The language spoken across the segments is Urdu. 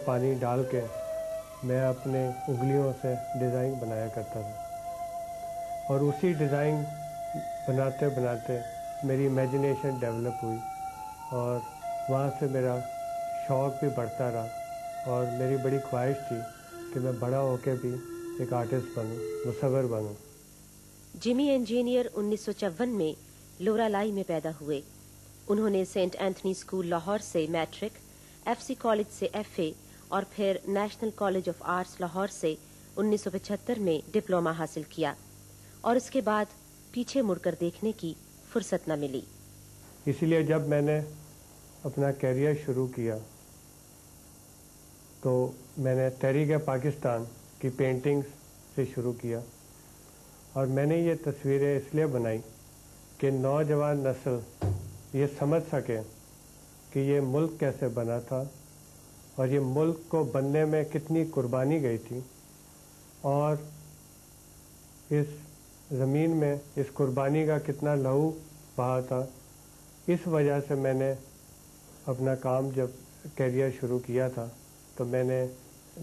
پانی ڈال کے میں اپنے انگلیوں سے ڈیزائن بنایا کرتا تھا، اور اسی ڈیزائن بناتے بناتے میری امیجنیشن ڈیولپ ہوئی، اور وہاں سے میرا شوق بھی بڑھتا رہا، اور میری بڑی خواہش تھی کہ میں بڑا ہو کے بھی ایک آرٹسٹ بنوں، مصور بنوں۔ جمی انجینئر 1954 میں لورالائی میں پیدا ہوئے۔ انہوں نے سینٹ اینتھنی اسکول لاہور سے میٹرک، ایف سی کالج سے ایف اے اور پھر national college of arts Lahore سے 1975 میں ڈپلومہ حاصل کیا، اور اس کے بعد پیچھے مڑ کر دیکھنے کی فرصت نہ ملی۔ اسی لیے جب میں نے اپنا کیریئر شروع کیا تو میں نے تحریک پاکستان کی پینٹنگز سے شروع کیا، اور میں نے یہ تصویریں اس لیے بنائی کہ نوجوان نسل یہ سمجھ سکے کہ یہ ملک کیسے بنا تھا، اور یہ ملک کو بننے میں کتنی قربانی گئی تھی، اور اس زمین میں اس قربانی کا کتنا لہو بہا تھا۔ اس وجہ سے میں نے اپنا کام جب کیریئر شروع کیا تھا تو میں نے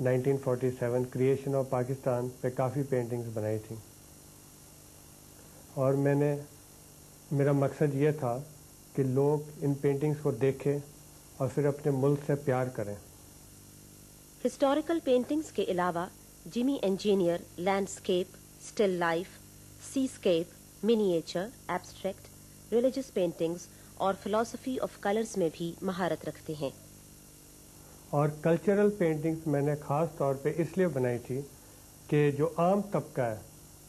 1947 کریشن آف پاکستان پہ کافی پینٹنگز بنائی تھیں، اور میرا مقصد یہ تھا کہ لوگ ان پینٹنگز کو دیکھیں اور پھر اپنے ملک سے پیار کریں۔ ہسٹوریکل پینٹنگز کے علاوہ جمی انجینئر لینڈسکیپ، اسٹل لائف، سی escape, miniature, abstract, religious paintings اور فلسفی آف کلرز میں بھی مہارت رکھتے ہیں۔ اور کلچرل پینٹنگز میں نے خاص طور پہ اس لیے بنائی تھی کہ جو عام طبقہ ہے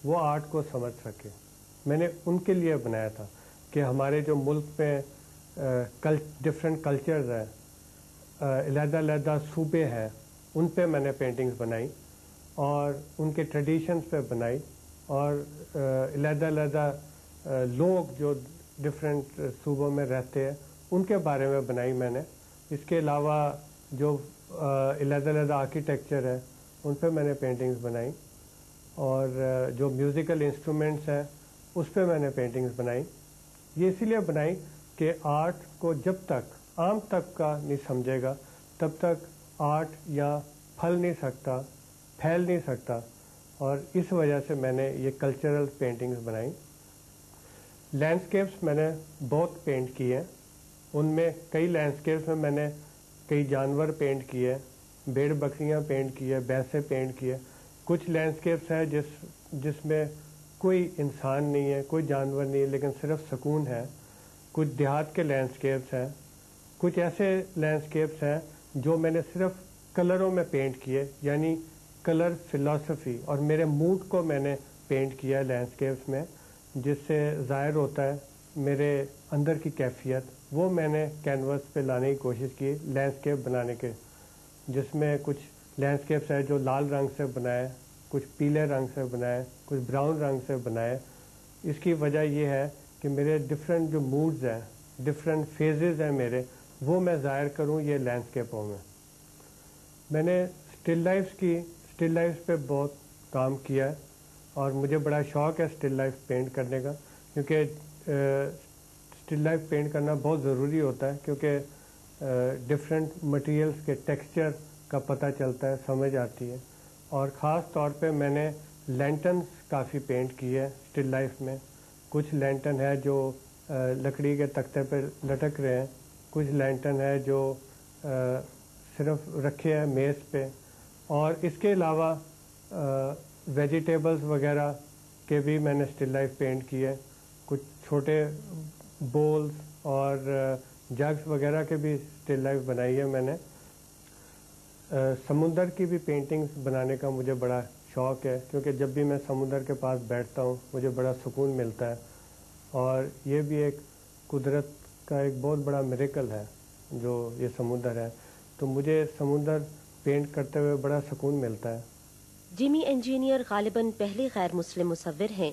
وہ آرٹ کو سمجھ سکے۔ میں نے ان کے لیے بنایا تھا کہ ہمارے جو ملک میں ڈفرینٹ کلچرز ہیں، علیحدہ علیحدہ صوبے ہیں، ان پہ میں نے پینٹنگز بنائی اور ان کے ٹریڈیشنز پہ بنائی، اور علیحدہ علیحدہ لوگ جو ڈفرینٹ صوبوں میں رہتے ہیں ان کے بارے میں بنائی میں نے۔ اس کے علاوہ جو علیحدہ علیحدہ آرکیٹیکچر ہے ان پہ میں نے پینٹنگز بنائی، اور جو میوزیکل انسٹرومنٹس ہیں اس پہ میں نے پینٹنگز بنائی۔ یہ اسی لیے بنائی کہ آرٹ کو جب تک عام طبقہ نہیں سمجھے گا تب تک آرٹ یا پھل نہیں سکتا، پھیل نہیں سکتا، اور اس وجہ سے میں نے یہ کلچرل پینٹنگز بنائی۔ لینڈسکیپس میں نے بہت پینٹ کیے ہیں، ان میں کئی لینڈسکیپس میں نے کئی جانور پینٹ کیے، بھیڑ بکریاں پینٹ کیے، بھینسیں پینٹ کیے۔ کچھ لینڈسکیپس ہیں جس میں کوئی انسان نہیں ہے، کوئی جانور نہیں ہے، لیکن صرف سکون ہے۔ کچھ دیہات کے لینڈسکیپس ہیں، کچھ ایسے لینڈسکیپس ہیں جو میں نے صرف کلروں میں پینٹ کیے، یعنی کلر فلسفی اور میرے موڈ کو میں نے پینٹ کیا ہے لینڈسکیپس میں، جس سے ظاہر ہوتا ہے میرے اندر کی کیفیت۔ وہ میں نے کینوس پہ لانے کی کوشش کی لینڈسکیپ بنانے کے، جس میں کچھ لینڈسکیپس ہے جو لال رنگ سے بنائے، کچھ پیلے رنگ سے بنائے، کچھ براؤن رنگ سے بنائے۔ اس کی وجہ یہ ہے کہ میرے ڈفرینٹ جو موڈز ہیں، ڈفرینٹ فیزز ہیں میرے، وہ میں ظاہر کروں یہ لینڈسکیپوں میں۔ میں نے اسٹل لائفس پہ بہت کام کیا ہے، اور مجھے بڑا شوق ہے اسٹل لائف پینٹ کرنے کا، کیونکہ اسٹل لائف پینٹ کرنا بہت ضروری ہوتا ہے، کیونکہ ڈفرینٹ مٹیریلز کے ٹیکسچر کا پتہ چلتا ہے، سمجھ آتی ہے۔ اور خاص طور پہ میں نے لینٹنز کافی پینٹ کیے ہیں اسٹل لائف میں۔ کچھ لینٹن ہے جو لکڑی کے تختے پہ لٹک رہے ہیں، کچھ لینٹن ہے جو صرف رکھے ہیں میز پہ، اور اس کے علاوہ ویجیٹیبلز وغیرہ کے بھی میں نے اسٹل لائف پینٹ کیے۔ کچھ چھوٹے بولز اور جگز وغیرہ کے بھی اسٹل لائف بنائی ہے میں نے۔ سمندر کی بھی پینٹنگز بنانے کا مجھے بڑا شوق ہے، کیونکہ جب بھی میں سمندر کے پاس بیٹھتا ہوں مجھے بڑا سکون ملتا ہے، اور یہ بھی ایک قدرت کا ایک بہت بڑا میریکل ہے جو یہ سمندر ہے، تو مجھے سمندر پینٹ کرتے ہوئے بڑا سکون ملتا ہے۔ جمی انجینئر غالباً پہلے غیر مسلم مصور ہیں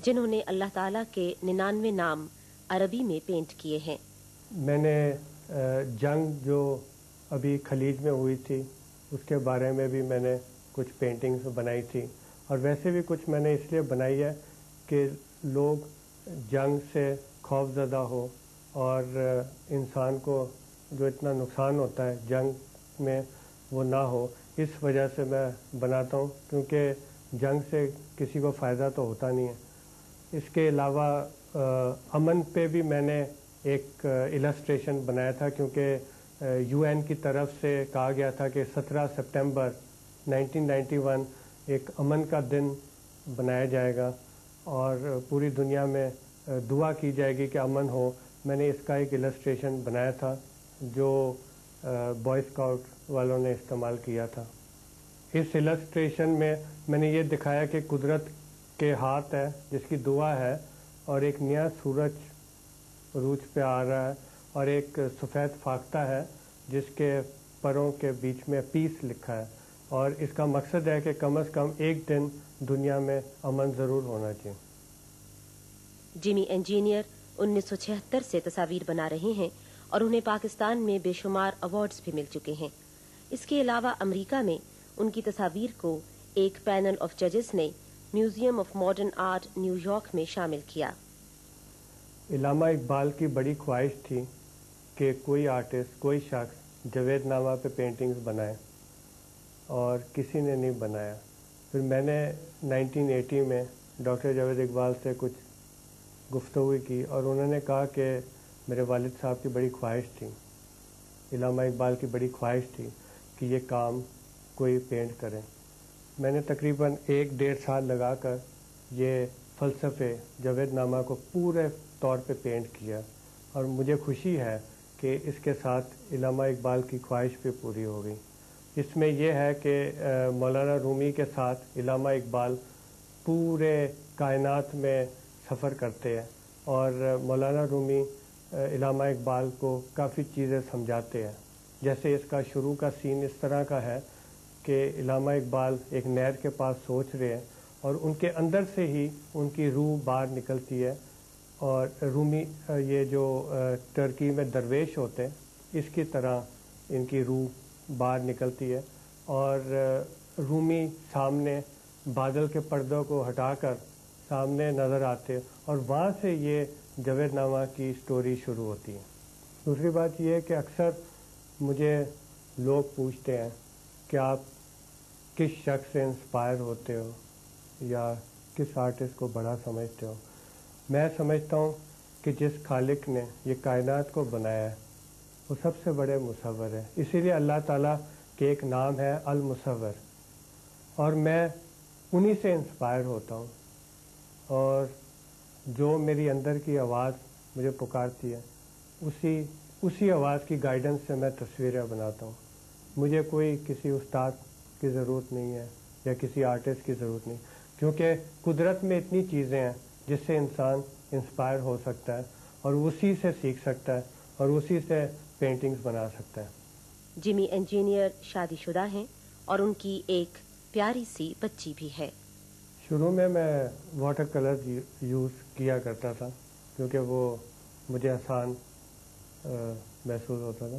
جنہوں نے اللہ تعالیٰ کے 99 نام عربی میں پینٹ کیے ہیں۔ میں نے جنگ جو ابھی خلیج میں ہوئی تھی اس کے بارے میں بھی میں نے کچھ پینٹنگز بنائی تھی، اور ویسے بھی کچھ میں نے اس لیے بنائی ہے کہ لوگ جنگ سے خوف زدہ ہو، اور انسان کو جو اتنا نقصان ہوتا ہے جنگ میں وہ نہ ہو، اس وجہ سے میں بناتا ہوں، کیونکہ جنگ سے کسی کو فائدہ تو ہوتا نہیں ہے۔ اس کے علاوہ امن پہ بھی میں نے ایک السٹریشن بنایا تھا، کیونکہ UN کی طرف سے کہا گیا تھا کہ 17 سپٹمبر 1991 ایک امن کا دن بنایا جائے گا اور پوری دنیا میں دعا کی جائے گی کہ امن ہو۔ میں نے اس کا ایک السٹریشن بنایا تھا جو بوائے اسکاؤٹ والوں نے استعمال کیا تھا۔ اس السٹریشن میں میں نے یہ دکھایا کہ قدرت کے ہاتھ ہے جس کی دعا ہے، اور ایک نیا سورج عروج پہ آ رہا ہے، اور ایک سفید فاختہ ہے جس کے پروں کے بیچ میں پیس لکھا ہے، اور اس کا مقصد ہے کہ کم از کم ایک دن دنیا میں امن ضرور ہونا چاہیے۔ جمی انجینئر 1976 سے تصاویر بنا رہے ہیں اور انہیں پاکستان میں بے شمار ایوارڈز بھی مل چکے ہیں۔ اس کے علاوہ امریکہ میں ان کی تصاویر کو ایک پینل آف ججز نے museum of modern art new York میں شامل کیا۔ علامہ اقبال کی بڑی خواہش تھی کہ کوئی آرٹسٹ، کوئی شخص جاوید نامہ پہ پینٹنگز بنائے، اور کسی نے نہیں بنایا۔ پھر میں نے 1980 میں ڈاکٹر جاوید اقبال سے کچھ گفتگو کی، اور انہوں نے کہا کہ میرے والد صاحب کی بڑی خواہش تھی، علامہ اقبال کی بڑی خواہش تھی کہ یہ کام کوئی پینٹ کرے۔ میں نے تقریباً 1-1.5 سال لگا کر یہ فلسفے جاوید نامہ کو پورے طور پہ پینٹ کیا، اور مجھے خوشی ہے کہ اس کے ساتھ علامہ اقبال کی خواہش بھی پوری ہو گئی۔ اس میں یہ ہے کہ مولانا رومی کے ساتھ علامہ اقبال پورے کائنات میں سفر کرتے ہیں، اور مولانا رومی علامہ اقبال کو کافی چیزیں سمجھاتے ہیں۔ جیسے اس کا شروع کا سین اس طرح کا ہے کہ علامہ اقبال ایک نہر کے پاس سوچ رہے ہیں، اور ان کے اندر سے ہی ان کی روح باہر نکلتی ہے، اور رومی یہ جو ترکی میں درویش ہوتے ہیں اس کی طرح ان کی روح باہر نکلتی ہے، اور رومی سامنے بادل کے پردوں کو ہٹا کر سامنے نظر آتے، اور وہاں سے یہ جاوید نامہ کی سٹوری شروع ہوتی ہے۔ دوسری بات یہ ہے کہ اکثر مجھے لوگ پوچھتے ہیں کہ آپ کس شخص سے انسپائر ہوتے ہو یا کس آرٹسٹ کو بڑا سمجھتے ہو۔ میں سمجھتا ہوں کہ جس خالق نے یہ کائنات کو بنایا ہے وہ سب سے بڑے مصور ہے، اسی لیے اللہ تعالیٰ کے ایک نام ہے المصور، اور میں انہی سے انسپائر ہوتا ہوں، اور جو میری اندر کی آواز مجھے پکارتی ہے اسی آواز کی گائیڈنس سے میں تصویریں بناتا ہوں۔ مجھے کوئی کسی استاد کی ضرورت نہیں ہے یا کسی آرٹسٹ کی ضرورت نہیں، کیونکہ قدرت میں اتنی چیزیں ہیں جس سے انسان انسپائر ہو سکتا ہے، اور اسی سے سیکھ سکتا ہے، اور اسی سے پینٹنگز بنا سکتا ہے۔ جمی انجینئر شادی شدہ ہیں اور ان کی ایک پیاری سی بچی بھی ہے۔ شروع میں واٹر کلر یوز کیا کرتا تھا کیونکہ وہ مجھے آسان محسوس ہوتا تھا۔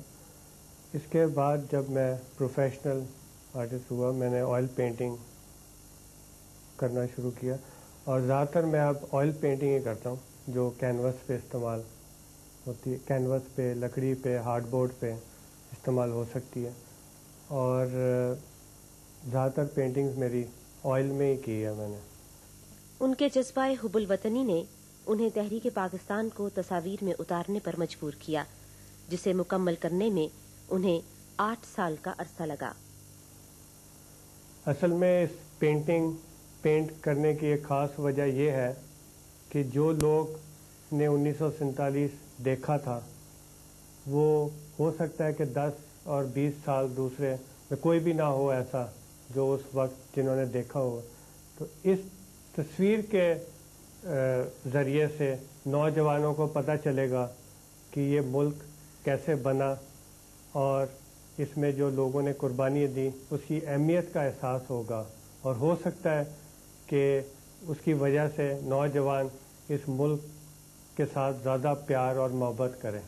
اس کے بعد جب میں پروفیشنل آرٹسٹ ہوا میں نے آئل پینٹنگ کرنا شروع کیا، اور زیادہ تر میں اب آئل پینٹنگ ہی کرتا ہوں جو کینوس پہ استعمال ہوتی ہے، کینوس پہ، لکڑی پہ، ہارڈ بورڈ پہ استعمال ہو سکتی ہے، اور زیادہ تر پینٹنگز میری آئل میں ہی کی ہے میں نے۔ ان کے جذبہ حب الوطنی نے انہیں تحریک پاکستان کو تصاویر میں اتارنے پر مجبور کیا، جسے مکمل کرنے میں انہیں 8 سال کا عرصہ لگا۔ اصل میں اس پینٹ کرنے کی ایک خاص وجہ یہ ہے کہ جو لوگ نے 1947 دیکھا تھا وہ ہو سکتا ہے کہ 10 اور 20 سال دوسرے میں کوئی بھی نہ ہو ایسا جو اس وقت جنہوں نے دیکھا ہو، تو اس تصویر کے ذریعے سے نوجوانوں کو پتہ چلے گا کہ یہ ملک کیسے بنا، اور اس میں جو لوگوں نے قربانی دی اس کی اہمیت کا احساس ہوگا، اور ہو سکتا ہے کہ اس کی وجہ سے نوجوان اس ملک کے ساتھ زیادہ پیار اور محبت کریں۔